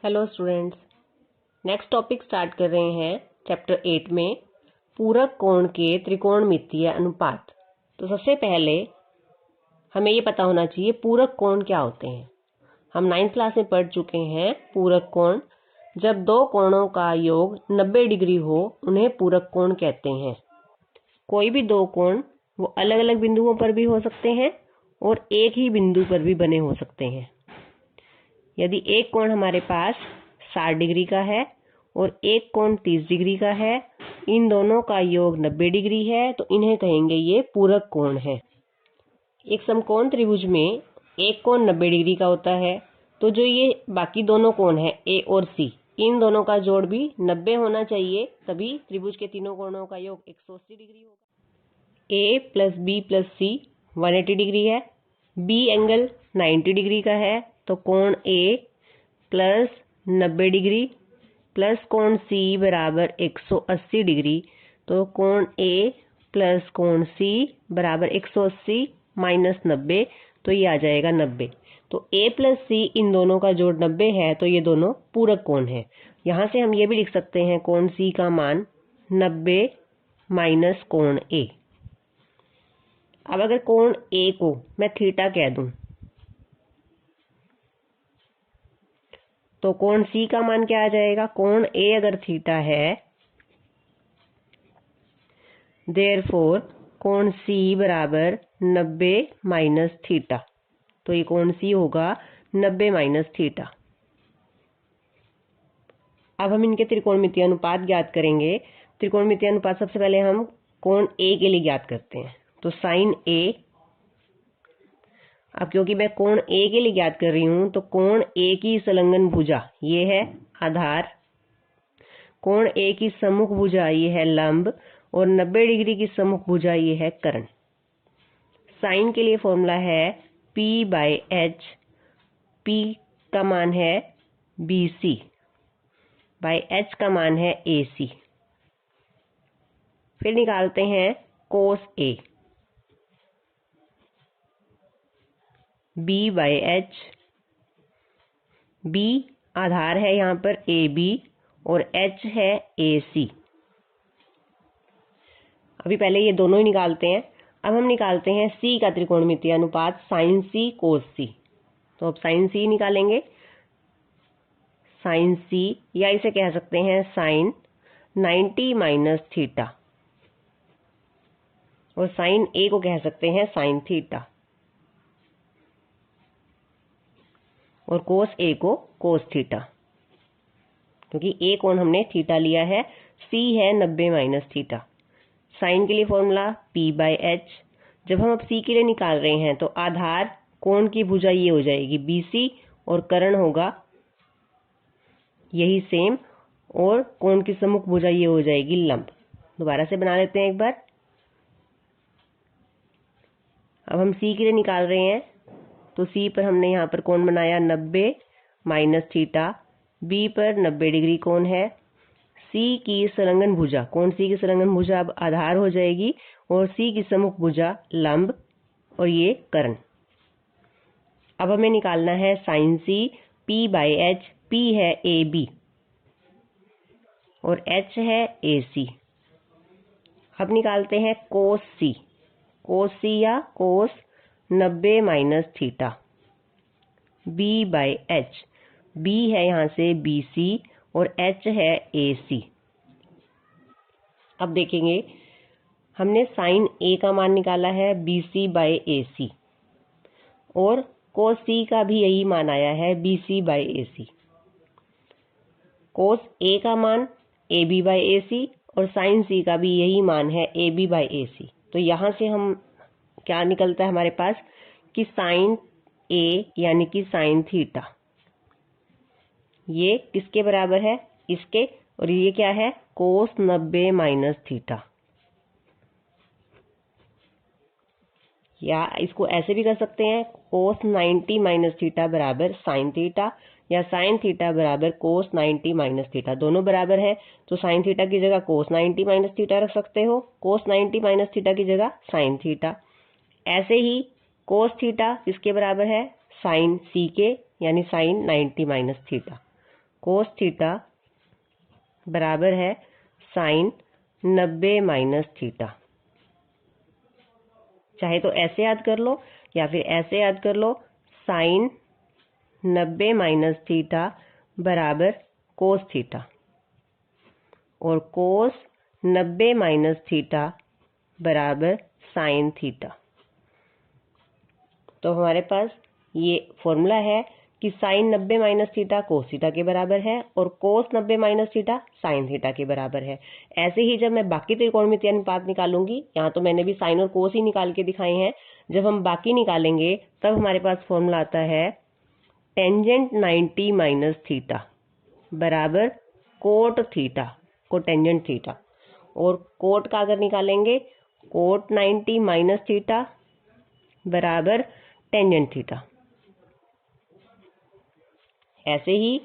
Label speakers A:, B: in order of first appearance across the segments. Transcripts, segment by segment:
A: Hello students, next topic start कर रहे हैं चैप्टर 8 में पूरक कोण के त्रिकोणमितीय अनुपात। तो सबसे पहले हमें ये पता होना चाहिए पूरक कोण क्या होते हैं। हम 9th क्लास में पढ़ चुके हैं पूरक कोण, जब दो कोणों का योग 90 डिग्री हो उन्हें पूरक कोण कहते हैं। कोई भी दो कोण वो अलग अलग बिंदुओं पर भी हो सकते हैं और एक ही बिंदु पर भी बने हो सकते हैं। यदि एक कोण हमारे पास 60 डिग्री का है और एक कोण 30 डिग्री का है, इन दोनों का योग 90 डिग्री है, तो इन्हें कहेंगे ये पूरक कोण है। एक समकोण त्रिभुज में एक कोण 90 डिग्री का होता है, तो जो ये बाकी दोनों कोण है ए और सी, इन दोनों का जोड़ भी 90 होना चाहिए, तभी त्रिभुज के तीनों कोणों का योग 180 डिग्री होगा। ए प्लस बी प्लस सी 180 डिग्री है, बी एंगल 90 डिग्री का है, तो कोण ए प्लस 90 डिग्री प्लस कोण सी बराबर 180 डिग्री, तो कोण ए प्लस कोण सी बराबर 180 माइनस 90, तो ये आ जाएगा 90। तो ए प्लस सी इन दोनों का जोड़ 90 है, तो ये दोनों पूरक कोण है। यहाँ से हम ये भी लिख सकते हैं कोण सी का मान 90 माइनस कोण ए। अब अगर कोण ए को मैं थीटा कह दूं, तो कोण सी का मान क्या आ जाएगा? कोण ए अगर थीटा है, देयरफॉर कोण सी बराबर 90 माइनस थीटा, तो ये कोण सी होगा 90 माइनस थीटा। अब हम इनके त्रिकोणमितीय अनुपात ज्ञात करेंगे। त्रिकोणमितीय अनुपात सबसे पहले हम कोण ए के लिए ज्ञात करते हैं, तो साइन ए। अब क्योंकि मैं कोण ए के लिए ज्ञात कर रही हूं, तो कोण ए की संलग्न भुजा ये है आधार, कोण ए की सम्मुख भुजा ये है लंब, और 90 डिग्री की सम्मुख भुजा ये है कर्ण। साइन के लिए फॉर्मूला है P बाय H, P का मान है BC बाय H का मान है AC। फिर निकालते हैं cos A, B by H, B आधार है यहाँ पर AB और H है AC। अभी पहले ये दोनों ही निकालते हैं। अब हम निकालते हैं C का त्रिकोणमितीय अनुपात साइन C कोस C। तो अब साइन C निकालेंगे, साइन C, या इसे कह सकते हैं साइन 90 माइनस थीटा, और साइन A को कह सकते हैं साइन थीटा, और कोस A को कोस थीटा, क्योंकि A कोण हमने थीटा लिया है, C है 90 माइनस थीटा। साइन के लिए फॉर्मूला P बाय H। जब हम अब C के लिए निकाल रहे हैं, तो आधार कोण की भुजा ये हो जाएगी BC और कर्ण होगा यही सेम, और कोण की सम्मुख भुजा ये हो जाएगी लंब। दोबारा से बना लेते हैं एक बार। अब हम C के लिए निकाल रहे हैं, तो C पर हमने यहाँ पर कोण बनाया 90 माइनस थीटा, B पर 90 डिग्री कोण है, C की संलग्न भुजा, कोण C की संलग्न भुजा अब आधार हो जाएगी, और C की सम्मुख भुजा लंब, और ये कर्ण। अब हमें निकालना है sine C, P by H। P है AB और H है AC। अब निकालते हैं कोस C, कोस C या cos 90 minus theta, B by H। B है यहाँ से BC और H है AC। अब देखेंगे, हमने साइन A का मान निकाला है BC बाय AC, और कोस C का भी यही मान आया है BC by AC। Cos A का मान AB बाय AC और साइन C का भी यही मान है AB बाय AC। तो यहाँ से हम क्या निकलता है हमारे पास कि साइन A यानी कि साइन थीटा ये किसके बराबर है? इसके, और ये क्या है? कोस 90 माइनस थीटा। या इसको ऐसे भी कर सकते हैं, कोस 90 माइनस थीटा बराबर साइन थीटा, या साइन थीटा बराबर कोस 90 माइनस थीटा, दोनों बराबर है, तो साइन थीटा की जगह कोस 90 माइनस थीटा रख सकते हो, कोस 90 माइनस थीटा की जगह साइन थीटा। ऐसे ही कोस थीटा किसके बराबर है? साइन C के, यानी sine 90 minus theta. Cos theta बराबर है साइन 90 माइनस थीटा। चाहे तो ऐसे याद कर लो या फिर ऐसे याद कर लो, साइन 90 माइनस थीटा बराबर कोस थीटा, और कोस 90 माइनस थीटा बराबर साइन थीटा। तो हमारे पास ये फॉर्मूला है कि sine 90 minus theta cos theta के बराबर है और cos 90 minus theta sine theta के बराबर है। ऐसे ही जब मैं बाकी त्रिकोणमितीय अनुपात निकालूंगी, यहाँ तो मैंने भी साइन और कोस ही निकाल के दिखाए हैं, जब हम बाकी निकालेंगे तब हमारे पास फॉर्मूला आता है टेंजेंट 90 माइनस थीटा बराबर कोट थीटा, को टेंजेंट थीटा, और कोट का अगर निकालेंगे कोट 90 माइनस थीटा बराबर टेंजेंट थीटा। ऐसे ही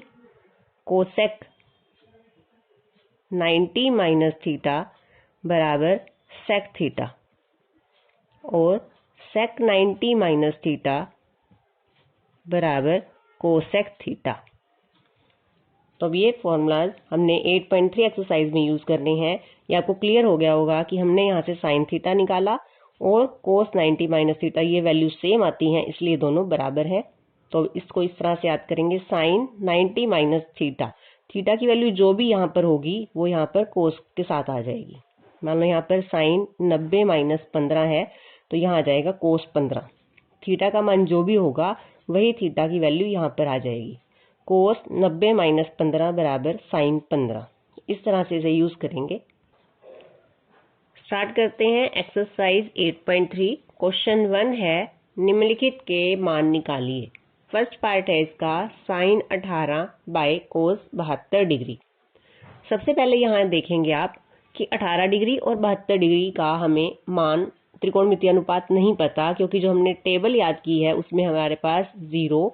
A: कोसेक 90 माइनस थीटा बराबर सेक थीटा, और सेक 90 माइनस थीटा बराबर कोसेक थीटा। तो अब ये फॉर्मूलाज हमने 8.3 एक्सरसाइज में यूज करने हैं। ये आपको क्लियर हो गया होगा कि हमने यहाँ से साइन थीटा निकाला और कोस 90 माइनस थीटा, ये वैल्यू सेम आती हैं, इसलिए दोनों बराबर है। तो इसको इस तरह से याद करेंगे, साइन 90 माइनस थीटा, थीटा की वैल्यू जो भी यहाँ पर होगी वो यहाँ पर कोस के साथ आ जाएगी। मान लो यहाँ पर साइन 90 माइनस 15 है तो यहाँ आ जाएगा कोस 15। थीटा का मान जो भी होगा वही थीटा की वैल्यू यहाँ पर आ जाएगी। कोस 90 माइनस 15 बराबर साइन 15। इस तरह से इसे यूज करेंगे। स्टार्ट करते हैं एक्सरसाइज 8.3। क्वेश्चन 1 है, निम्नलिखित के मान निकालिए। फर्स्ट पार्ट है इसका, साइन 18 बाय कोस 72 डिग्री। सबसे पहले यहाँ देखेंगे आप कि 18 डिग्री और 72 डिग्री का हमें मान त्रिकोणमितीय अनुपात नहीं पता, क्योंकि जो हमने टेबल याद की है उसमें हमारे पास 0,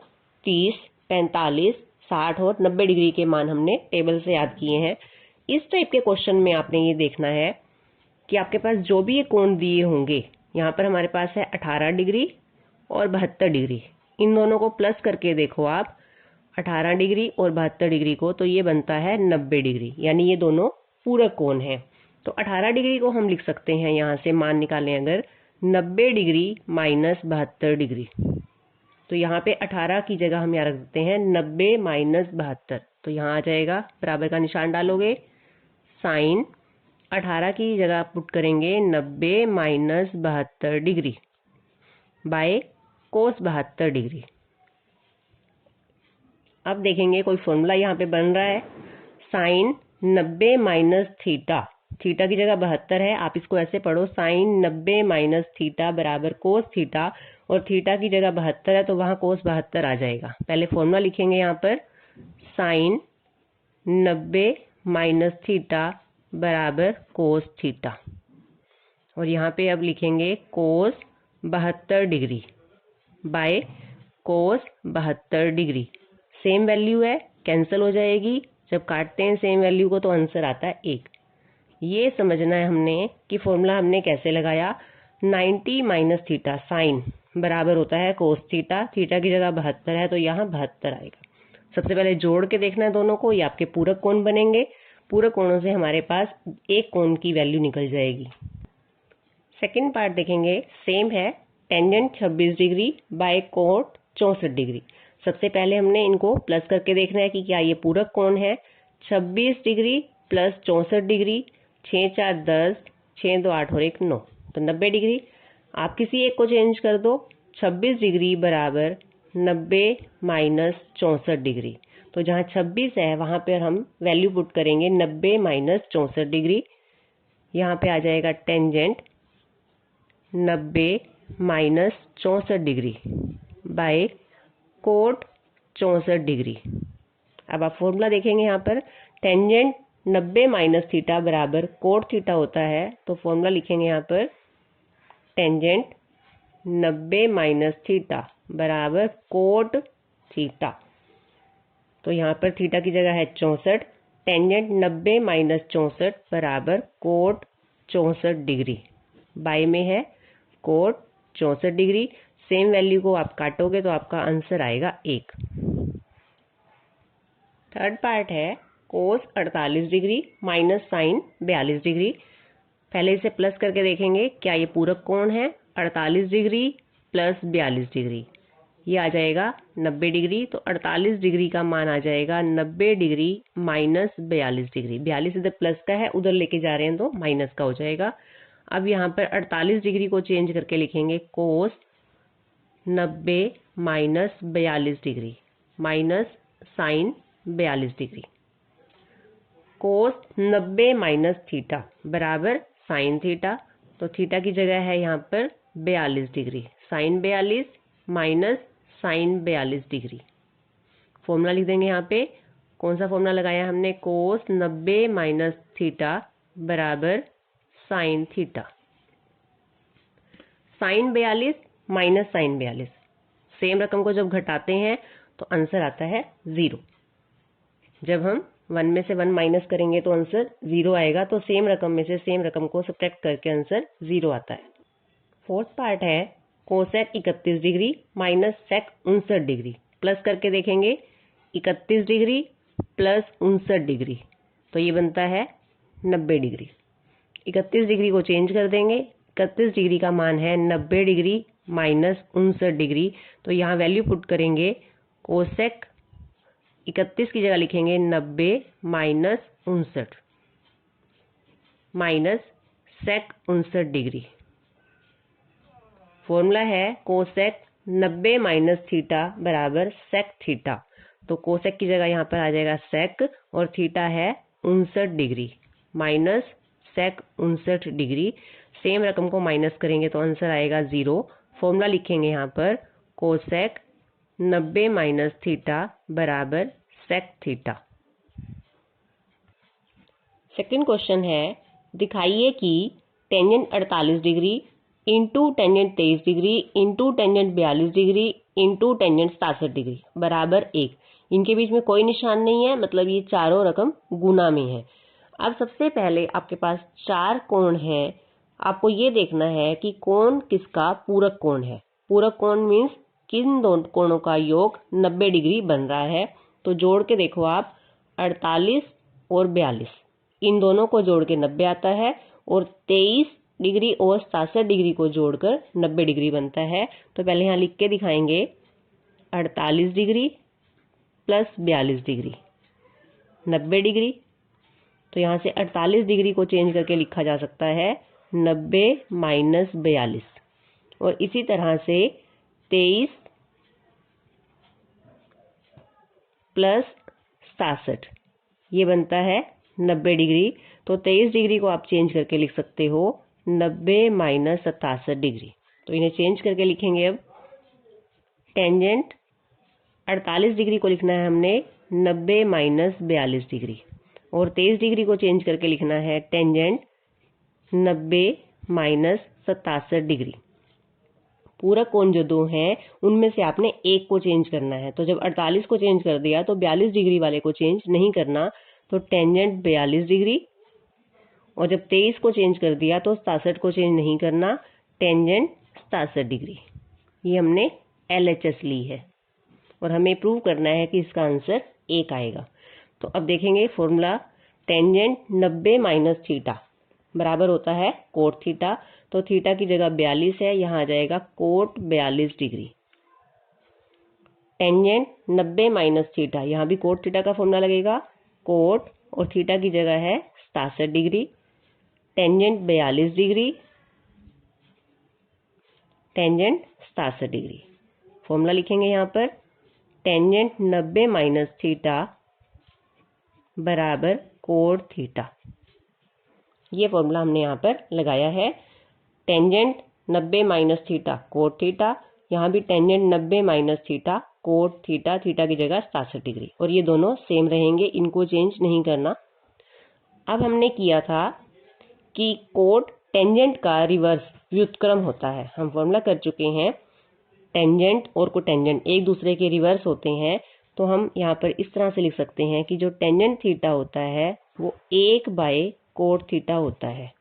A: 30, 45, 60 और 90 डिग्री के मान हमने टेबल से याद किए हैं। इस टाइप के क्वेश्चन में आपने ये देखना है कि आपके पास जो भी ये कोण दिए होंगे, यहाँ पर हमारे पास है 18 डिग्री और 72 डिग्री, इन दोनों को प्लस करके देखो आप 18 डिग्री और 72 डिग्री को, तो ये बनता है 90 डिग्री, यानी ये दोनों पूरक कोण हैं। तो 18 डिग्री को हम लिख सकते हैं, यहाँ से मान निकालें अगर, 90 डिग्री माइनस 72 डिग्री। तो यहाँ पे 18 की जगह हम यहाँ रख देते हैं 90 माइनस 72, तो यहाँ आ जाएगा, बराबर का निशान डालोगे, साइन 18 की जगह पुट करेंगे 90 minus 72 degree by cos 72 degree. अब देखेंगे कोई फॉर्मूला यहाँ पे बन रहा है, साइन 90 माइनस थीटा, थीटा की जगह 72 है, आप इसको ऐसे पढ़ो, साइन 90 माइनस थीटा बराबर कोस थीटा, और थीटा की जगह 72 है तो वहाँ कोस 72 आ जाएगा। पहले फॉर्मूला लिखेंगे यहाँ पर, साइन 90 माइनस थीटा बराबर कोस थीटा, और यहाँ पे अब लिखेंगे कोस 72 degree by cos 72 degree. Same value है, कैंसिल हो जाएगी, जब काटते हैं सेम वैल्यू को तो आंसर आता है 1। ये समझना है हमने कि फॉर्मूला हमने कैसे लगाया। 90 माइनस थीटा साइन बराबर होता है कोस थीटा, थीटा की जगह 72 है तो यहाँ 72 आएगा। सबसे पहले जोड़ के देखना है दोनों को, ये आपके पूरक कोण बनेंगे, पूरक कोणों से हमारे पास एक कोण की वैल्यू निकल जाएगी। सेकेंड पार्ट देखेंगे, सेम है, tangent 26 degree by cot 64 degree. सबसे पहले हमने इनको प्लस करके देखना है कि क्या ये पूरक कोण है। 26 डिग्री प्लस 64 डिग्री, 6 4 10, 6 2 8 और 1 9, तो 90 डिग्री। आप किसी एक को चेंज कर दो, 26 डिग्री बराबर 90 माइनस 64 डिग्री। तो जहाँ 26 है वहाँ पर हम वैल्यू पुट करेंगे 90 माइनस 64 डिग्री। यहाँ पे आ जाएगा tangent 90 minus 64 degree by cot 64 degree. अब आप फॉर्मूला देखेंगे यहाँ पर, टेंजेंट 90 माइनस थीटा बराबर कोट थीटा होता है, तो फॉर्मूला लिखेंगे यहाँ पर, टेंजेंट 90 माइनस थीटा बराबर कोट थीटा। तो यहाँ पर थीटा की जगह है 64, टेंजेंट 90 माइनस 64 बराबर कोट 64 डिग्री, बाय में है कोट 64 डिग्री। सेम वैल्यू को आप काटोगे तो आपका आंसर आएगा 1। थर्ड पार्ट है कोस 48 डिग्री माइनस साइन 42 डिग्री। पहले इसे प्लस करके देखेंगे क्या ये पूरक कोण है। 48 डिग्री प्लस 42 डिग्री ये आ जाएगा 90 डिग्री। तो 48 डिग्री का मान आ जाएगा 90 डिग्री माइनस 42 डिग्री। 42 इधर प्लस का है, उधर लेके जा रहे हैं तो माइनस का हो जाएगा। अब यहाँ पर 48 डिग्री को चेंज करके लिखेंगे cos 90 minus 42 degree minus sine 42 degree. Cos 90 minus theta बराबर साइन थीटा। तो थीटा की जगह है यहाँ पर 42 degree, sine 42 minus sine 42 degree. Formula लिख देंगे यहाँ पे। कौन सा फॉर्मूला लगाया हमने, कोस 90 माइनस थीटा बराबर sine theta. Sine 42 minus sine 42 same रकम को जब घटाते हैं तो आंसर आता है 0। जब हम 1 में से 1 माइनस करेंगे तो आंसर 0 आएगा। तो सेम रकम में से सेम रकम को सब्ट्रैक्ट करके आंसर 0 आता है। फोर्थ पार्ट है cosec 31 degree minus sec 59 degree. Plus करके देखेंगे 31 डिग्री प्लस 59 डिग्री तो ये बनता है 90 डिग्री। 31 डिग्री को चेंज कर देंगे। 31 डिग्री का मान है 90 डिग्री माइनस 59 डिग्री। तो यहाँ वैल्यू पुट करेंगे, कोसेक 31 की जगह लिखेंगे 90 minus 59 minus sec 59 degree. Formula है कोसेक 90 माइनस थीटा बराबर सेक थीटा। तो कोसेक की जगह यहाँ पर आ जाएगा सेक और थीटा है 59 degree minus sec 59 degree. Same रकम को माइनस करेंगे तो आंसर आएगा 0। फॉर्मूला लिखेंगे यहाँ पर कोसेक 90 माइनस थीटा बराबर सेक थीटा। सेकंड क्वेश्चन है, दिखाइए कि tangent 48 degree into tangent 23 degree into tangent 42 degree into tangent 67 degree बराबर 1। इनके बीच में कोई निशान नहीं है, मतलब ये चारों रकम गुना में है। अब सबसे पहले आपके पास 4 कोण हैं। आपको ये देखना है कि कौन किसका पूरक कोण है। पूरक कोण मीन्स किन दोनों कोणों का योग 90 डिग्री बन रहा है। तो जोड़ के देखो आप, 48 और 42 इन दोनों को जोड़ के 90 आता है और 23 डिग्री और 67 डिग्री को जोड़कर 90 डिग्री बनता है। तो पहले यहाँ लिख के दिखाएंगे 48 डिग्री प्लस 42 डिग्री 90 डिग्री। तो यहाँ से 48 डिग्री को चेंज करके लिखा जा सकता है 90 माइनस 42 और इसी तरह से 23 प्लस 67 ये बनता है 90 डिग्री। तो 23 डिग्री को आप चेंज करके लिख सकते हो 90 माइनस 67 डिग्री। तो इन्हें चेंज करके लिखेंगे। अब टेंजेंट 48 डिग्री को लिखना है हमने 90 माइनस 42 डिग्री और 23 डिग्री को चेंज करके लिखना है टेंजेंट 90 माइनस 67 डिग्री। पूरक कोण जो दो हैं उनमें से आपने एक को चेंज करना है। तो जब 48 को चेंज कर दिया तो 42 डिग्री वाले को चेंज नहीं करना, तो टेंजेंट 42 डिग्री। और जब 23 को चेंज कर दिया तो 67 को चेंज नहीं करना, टेंजेंट 67 डिग्री। ये हमने LHS ली है और हमें प्रूव करना है कि इसका आंसर 1 आएगा। तो अब देखेंगे फॉर्मूला, टेंजेंट 90 माइनस थीटा बराबर होता है कोट थीटा। तो थीटा की जगह 42 है, यहाँ आ जाएगा cot 42 degree. Tangent 90 minus theta, यहाँ भी कोट थीटा का फॉर्मूला लगेगा, कोट और थीटा की जगह है 67 degree. Tangent 42 degree tangent 67 degree. Formula लिखेंगे यहाँ पर, टेंजेंट 90 माइनस थीटा बराबर कोट थीटा। ये फॉर्मूला हमने यहाँ पर लगाया है। Tangent 90 minus theta cot theta, यहाँ भी tangent 90 minus theta cot theta, theta की जगह 67 डिग्री और ये दोनों सेम रहेंगे, इनको चेंज नहीं करना। अब हमने किया था कि कोट टेंजेंट का रिवर्स व्युत्क्रम होता है, हम फॉर्मूला कर चुके हैं। टेंजेंट और कोटेंजेंट एक दूसरे के रिवर्स होते हैं। तो हम यहाँ पर इस तरह से लिख सकते हैं कि जो टेंजेंट थीटा होता है वो 1 बाय कोट थीटा होता है।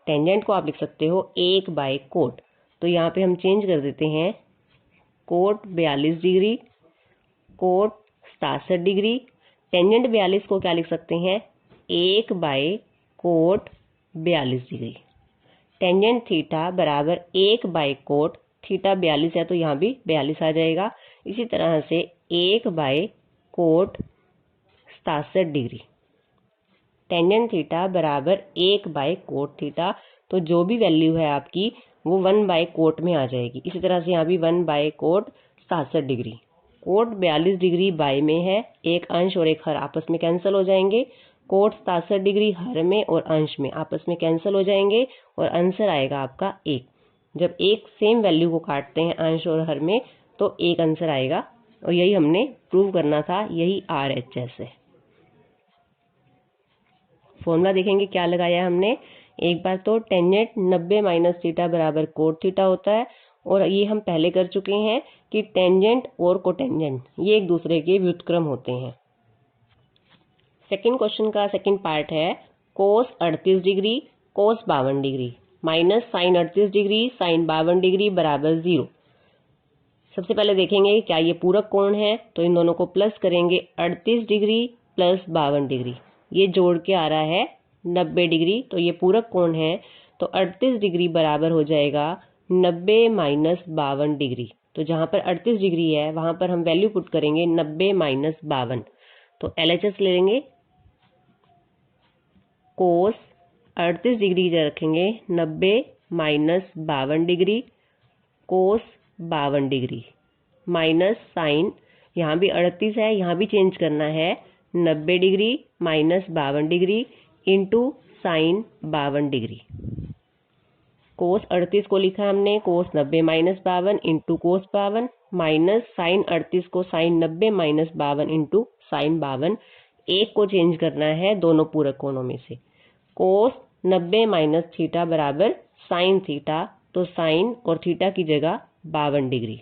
A: टेंजेंट को आप लिख सकते हो 1 बाय कोट। तो यहाँ पे हम चेंज कर देते हैं, cot 42 degree cot 67 degree. Tangent 42 को क्या लिख सकते हैं, 1 by cot 42 degree. Tangent theta बराबर 1 बाय कोट, थीटा 42 है तो यहाँ भी 42 आ जाएगा। इसी तरह से 1 by cot 67 degree. Tangent theta बराबर 1 बाय कोट थीटा, तो जो भी वैल्यू है आपकी वो 1 बाय कोट में आ जाएगी। इसी तरह से यहाँ भी 1 by cot 67 degree. Cot 42 degree by में है, एक अंश और एक हर आपस में कैंसिल हो जाएंगे। कोट 67 डिग्री हर में और अंश में आपस में कैंसिल हो जाएंगे और आंसर आएगा आपका 1। जब एक सेम वैल्यू को काटते हैं अंश और हर में तो एक आंसर आएगा, और यही हमने प्रूव करना था, यही RHS है। फॉर्मूला देखेंगे क्या लगाया हमने। एक बार तो टेंजेंट 90 माइनस थीटा बराबर कोट थीटा होता है, और ये हम पहले कर चुके हैं कि टेंजेंट और कोटेंजेंट ये एक दूसरे के व्युत्क्रम होते हैं। सेकंड क्वेश्चन का सेकंड पार्ट है cos 38 degree cos 52 degree minus sine 38 degree sine 52 degree बराबर 0। सबसे पहले देखेंगे क्या ये पूरक कोण है, तो इन दोनों को प्लस करेंगे। 38 डिग्री प्लस 52 डिग्री ये जोड़ के आ रहा है 90 डिग्री, तो ये पूरक कोण है। तो 38 डिग्री बराबर हो जाएगा 90 माइनस 52 डिग्री। तो जहां पर 38 डिग्री है वहां पर हम वैल्यू पुट करेंगे 90 माइनस 52, तो LHS ले लेंगे। कोस 38 डिग्री रखेंगे 90 minus 52 degree cos 52 degree minus sine, यहाँ भी 38 है यहाँ भी चेंज करना है, 90 degree minus 52 degree into sine 52 degree. Cos 38 को लिखा है हमने cos 90 minus 52 into cos 52 minus sine 38 को साइन 90 माइनस 52 इंटू साइन 52। एक को चेंज करना है दोनों पूरक कोणों में से। कोस 90 माइनस थीटा बराबर साइन थीटा, तो साइन और थीटा की जगह 52 degree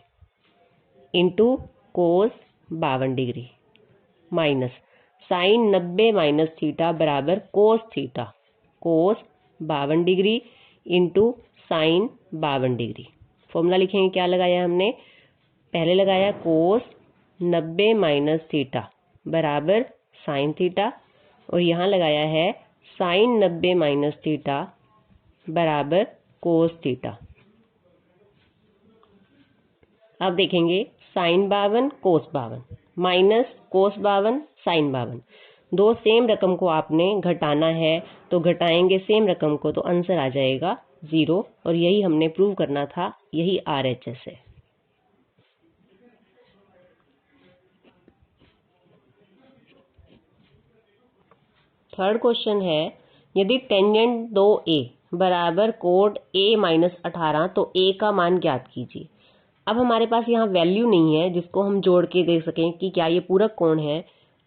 A: into cos 52 degree minus sine 90 minus theta बराबर cos theta, cos 52 degree into sine 52 degree. Formula लिखेंगे क्या लगाया हमने, पहले लगाया कोस 90 माइनस थीटा बराबर साइन थीटा, और यहाँ लगाया है साइन 90 माइनस थीटा बराबर कोस थीटा। अब देखेंगे साइन 52 कोस 52 माइनस कोस 52 साइन 52। दो सेम रकम को आपने घटाना है तो घटाएंगे सेम रकम को, तो आंसर आ जाएगा 0, और यही हमने प्रूव करना था, यही RHS है। थर्ड क्वेश्चन है यदि टेंजेंट 2A बराबर कोट A माइनस 18 तो A का मान ज्ञात कीजिए। अब हमारे पास यहाँ वैल्यू नहीं है जिसको हम जोड़ के देख सकें कि क्या ये पूरक कोण है।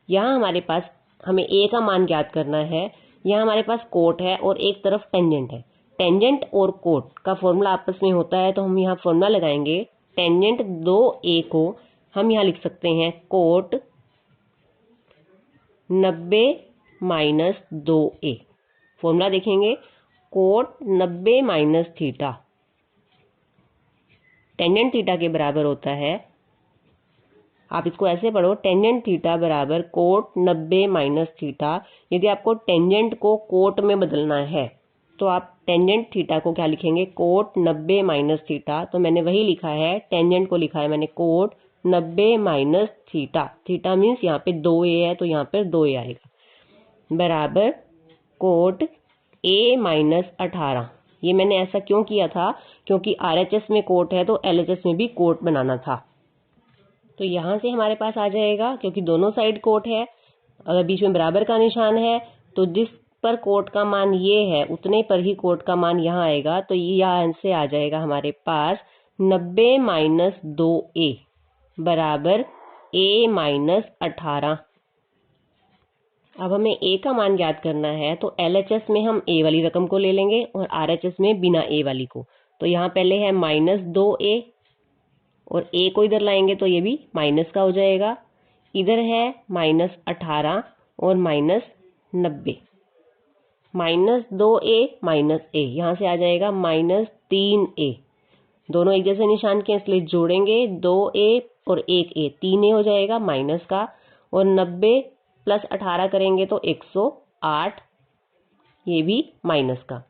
A: यहाँ हमारे पास हमें A का मान ज्ञात करना है। यहाँ हमारे पास कोट है और एक तरफ टेंजेंट है। टेंजेंट और कोट का फॉर्मूला आपस में होता है, तो हम यहाँ फॉर्मूला लगाएंगे। टेंजेंट 2A को हम यहाँ लिख सकते हैं कोट 90 माइनस 2A। फॉर्मूला देखेंगे cot 90 minus theta tangent theta के बराबर होता है, आप इसको ऐसे पढ़ो, टेंजेंट थीटा बराबर कोट 90 माइनस थीटा। यदि आपको टेंजेंट को कोट में बदलना है तो आप टेंजेंट थीटा को क्या लिखेंगे, कोट 90 माइनस थीटा। तो मैंने वही लिखा है, टेंजेंट को लिखा है मैंने cot 90 minus theta. Theta means यहाँ पे 2A है तो यहाँ पर 2A आएगा, बराबर कोट A माइनस 18। ये मैंने ऐसा क्यों किया था, क्योंकि RHS में कोट है तो LHS में भी कोट बनाना था। तो यहाँ से हमारे पास आ जाएगा, क्योंकि दोनों साइड कोट है, अगर बीच में बराबर का निशान है तो जिस पर कोट का मान ये है उतने पर ही कोट का मान यहाँ आएगा। तो ये यहाँ से आ जाएगा हमारे पास 90 माइनस 2A बराबर A माइनस 18। अब हमें A का मान ज्ञात करना है तो LHS में हम A वाली रकम को ले लेंगे और RHS में बिना A वाली को। तो यहाँ पहले है माइनस 2A और A को इधर लाएंगे तो ये भी माइनस का हो जाएगा। इधर है माइनस 18 और minus 90, minus 2A minus A, यहाँ से आ जाएगा माइनस 3A दोनों एक जैसे निशान के इसलिए जोड़ेंगे 2a और 1a, 3a हो जाएगा माइनस का, और 90 प्लस 18 करेंगे तो 108, ये भी माइनस का।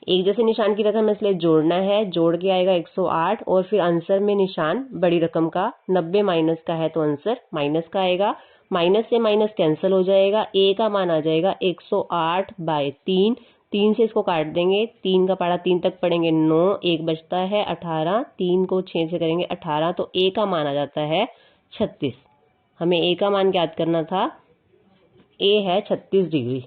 A: एक जैसे निशान की रकम इसलिए जोड़ना है, जोड़ के आएगा 108 और फिर आंसर में निशान बड़ी रकम का 90 माइनस का है तो आंसर माइनस का आएगा। माइनस से माइनस कैंसिल हो जाएगा, a का मान आ जाएगा 108/3, 3 से इसको काट देंगे, 3 का पारा 3 तक पढ़ेंगे 9, 1 बचता है 18, 3 को 6 से करेंगे 18, तो a का मान आ जाता है 36। हमें a का मान ज्ञात करना था, a है 36 डिग्री।